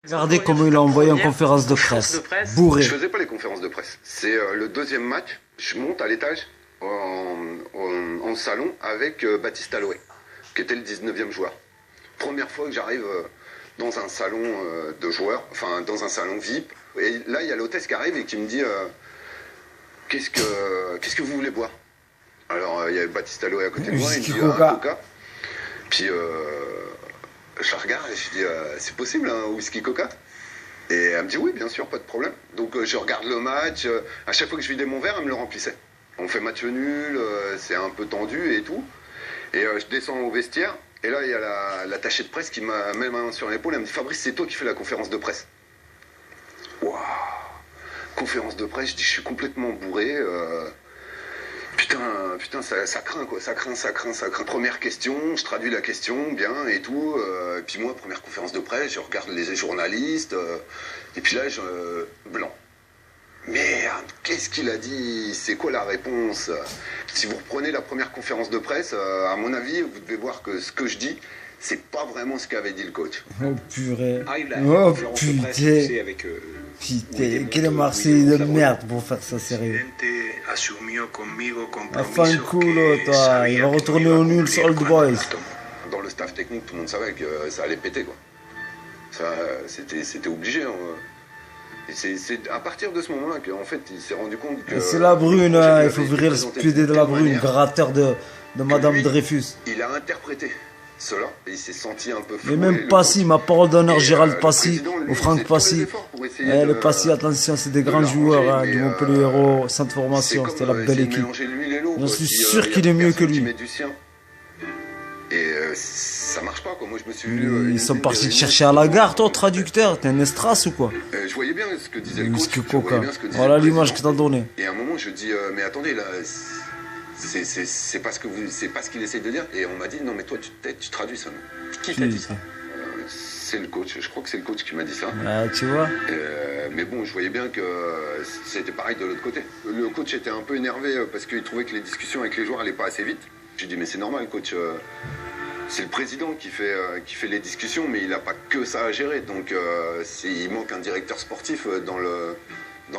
Regardez comment il a envoyé en conférence de presse. Bourré. Je faisais pas les conférences de presse. C'est le deuxième match. Je monte à l'étage en salon avec Baptiste Aloé, qui était le 19e joueur. Première fois que j'arrive dans un salon de joueurs, enfin dans un salon VIP. Et là, il y a l'hôtesse qui arrive et qui me dit qu'est-ce que vous voulez boire? Alors, il y avait Baptiste Aloé à côté de moi, il me dit un Coca. Puis je la regarde et je dis c'est possible un whisky Coca? Et elle me dit oui, bien sûr, pas de problème. Donc je regarde le match, à chaque fois que je vidais mon verre, elle me le remplissait. On fait match nul, c'est un peu tendu et tout. Et je descends au vestiaire, et là il y a l'attachée de presse qui m'a mis la main sur l'épaule, elle me dit Fabrice, c'est toi qui fais la conférence de presse. Waouh! Conférence de presse, je dis je suis complètement bourré. Putain, ça craint quoi, ça craint. Première question, je traduis la question bien et tout. Et puis moi, première conférence de presse, je regarde les journalistes. Et puis là, blanc. Merde, qu'est-ce qu'il a dit? C'est quoi la réponse? Si vous reprenez la première conférence de presse, à mon avis, vous devez voir que ce que je dis, c'est pas vraiment ce qu'avait dit le coach. Oh purée. Oh putain. Putain, quel est Marseille de merde pour faire ça sérieux. Enfin culo, toi, il va retourner au nul sur Old Boys. Dans le staff technique, tout le monde savait que ça allait péter quoi. Ça, c'était obligé. Hein. C'est à partir de ce moment-là qu'en fait il s'est rendu compte que... C'est la brune, il faut virer le SPD de la brune, gratteur de Madame lui, Dreyfus. Il a interprété cela et il s'est senti un peu fou. Et même Passy, ma parole d'honneur, Gérald Passy, ou Franck Passy. Le Passy, attention, c'est des grands joueurs hein, du Montpellier Hérault, centre formation, c'était la belle équipe. Je suis sûr qu'il est mieux que lui. Et ça marche pas quoi. Moi je me suis Ils sont partis te chercher à la gare, toi, traducteur. T'es un estras ou quoi? Je voyais bien ce que disait le coach. Voilà l'image que t'as donnée. Et à un moment je dis mais attendez là, c'est pas ce qu'il essaie de dire. Et on m'a dit non mais toi tu traduis ça. Qui t'a dit ça? C'est le coach. Je crois que c'est le coach qui m'a dit ça. Ah, tu vois. Mais bon, je voyais bien que c'était pareil de l'autre côté. Le coach était un peu énervé parce qu'il trouvait que les discussions avec les joueurs allaient pas assez vite. J'ai dit mais c'est normal coach, c'est le président qui fait les discussions mais il n'a pas que ça à gérer donc il manque un directeur sportif dans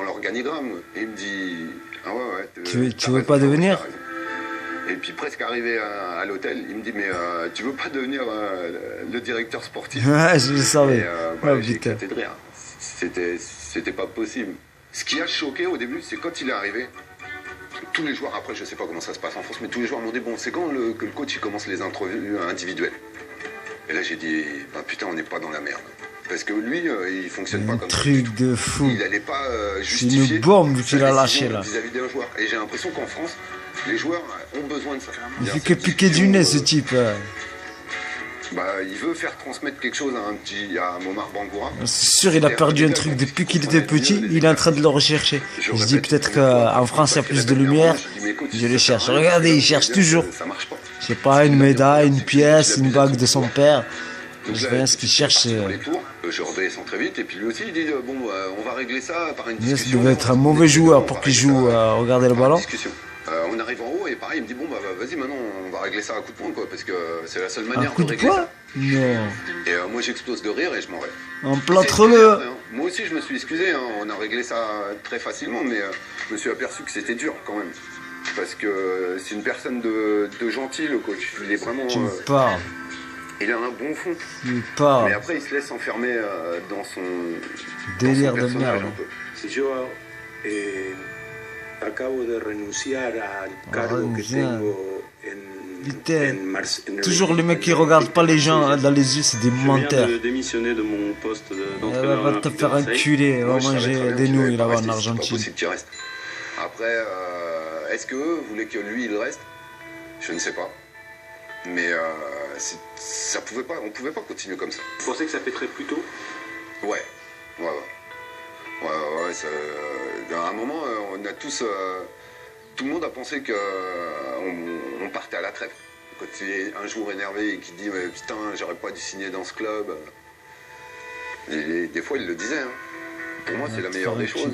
l'organigramme. Et il me dit ah ouais tu veux pas devenir? Et puis presque arrivé à l'hôtel, il me dit mais tu veux pas devenir le directeur sportif? Ouais, je le savais. J'ai éclaté de rire. C'était pas possible. Ce qui a choqué au début, c'est quand il est arrivé. Tous les joueurs, après je sais pas comment ça se passe en France, mais tous les joueurs m'ont dit bon c'est quand que le coach il commence les interviews individuelles. Et là j'ai dit bah putain on n'est pas dans la merde. Parce que lui il fonctionne pas comme ça. Truc de fou. Il allait pas justifier. C'est une bombe qu'il a lâché là. Vis-à-vis d'un joueur. Et j'ai l'impression qu'en France, les joueurs ont besoin de ça. Il fait que piquer du nez ce type. Bah, il veut faire transmettre quelque chose à Momar Bangoura. C'est sûr, il a perdu un truc depuis qu'il était petit, il est en train de le rechercher. Je dis peut-être qu'en France il y a plus de lumière, je le cherche. Regardez, il cherche toujours. Je sais pas, une médaille, une pièce, une bague de son père. Je sais ce qu'il cherche. Je redescends très vite et puis lui aussi il dit bon on va régler ça par une discussion. Il devait être un mauvais joueur pour qu'il joue à regarder le ballon. On arrive en haut et pareil il me dit bon bah vas-y maintenant on va régler ça à coup de poing quoi parce que c'est la seule manière de régler ça. Non. Et moi j'explose de rire et je m'en vais. Emplâtre-le. Moi aussi je me suis excusé, hein. On a réglé ça très facilement mais je me suis aperçu que c'était dur quand même. Parce que c'est une personne de gentil le coach, il est vraiment... Tu me parles. Il a un bon fond. Tu me parles. Mais après il se laisse enfermer dans son... délire de merde. Acabo de renunciar al cargo que tengo Putain, toujours le mec qui regarde pas les gens dans les yeux, c'est des menteurs. Je viens de démissionner de mon poste d'entraîneur. Va te faire enculer, va manger des nouilles là-bas en Argentine. C'est pas possible qu'il reste. Après, est-ce qu'eux voulaient que lui il reste? Je ne sais pas. Mais ça pouvait pas, on pouvait pas continuer comme ça. Vous pensez que ça pèterait plus tôt? Ouais. À un moment, on a tous... tout le monde a pensé qu'on partait à la trêve. Quand il est un jour énervé et qu'il dit « Putain, j'aurais pas dû signer dans ce club ». Des fois, il le disait. Hein. Pour moi, c'est la meilleure des choses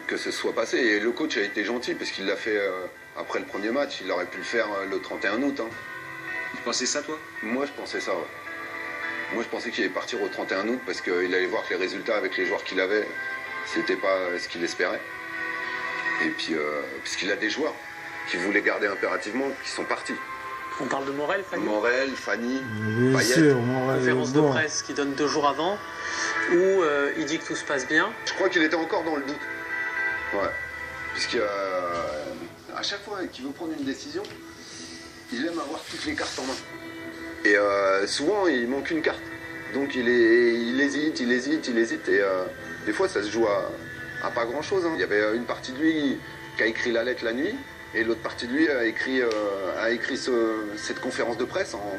que ce soit passé. Et le coach a été gentil parce qu'il l'a fait après le premier match. Il aurait pu le faire le 31 août. Hein. Tu pensais ça, toi? Moi, je pensais ça, ouais. Moi, je pensais qu'il allait partir au 31 août parce qu'il allait voir que les résultats avec les joueurs qu'il avait, c'était pas ce qu'il espérait. Et puis, puisqu'il a des joueurs qui voulaient garder impérativement, qui sont partis. On parle de Morel, Fanny. Morel, Fanny, Bien Payet. sûr, Morel. Conférence de Bon. presse qui donne 2 jours avant, où il dit que tout se passe bien. Je crois qu'il était encore dans le doute. Ouais. Puisqu'à chaque fois qu'il veut prendre une décision, il aime avoir toutes les cartes en main. Et souvent, il manque une carte. Donc il hésite. Et des fois, ça se joue à pas grand-chose. Hein. Il y avait une partie de lui qui a écrit la lettre la nuit, et l'autre partie de lui a écrit cette conférence de presse en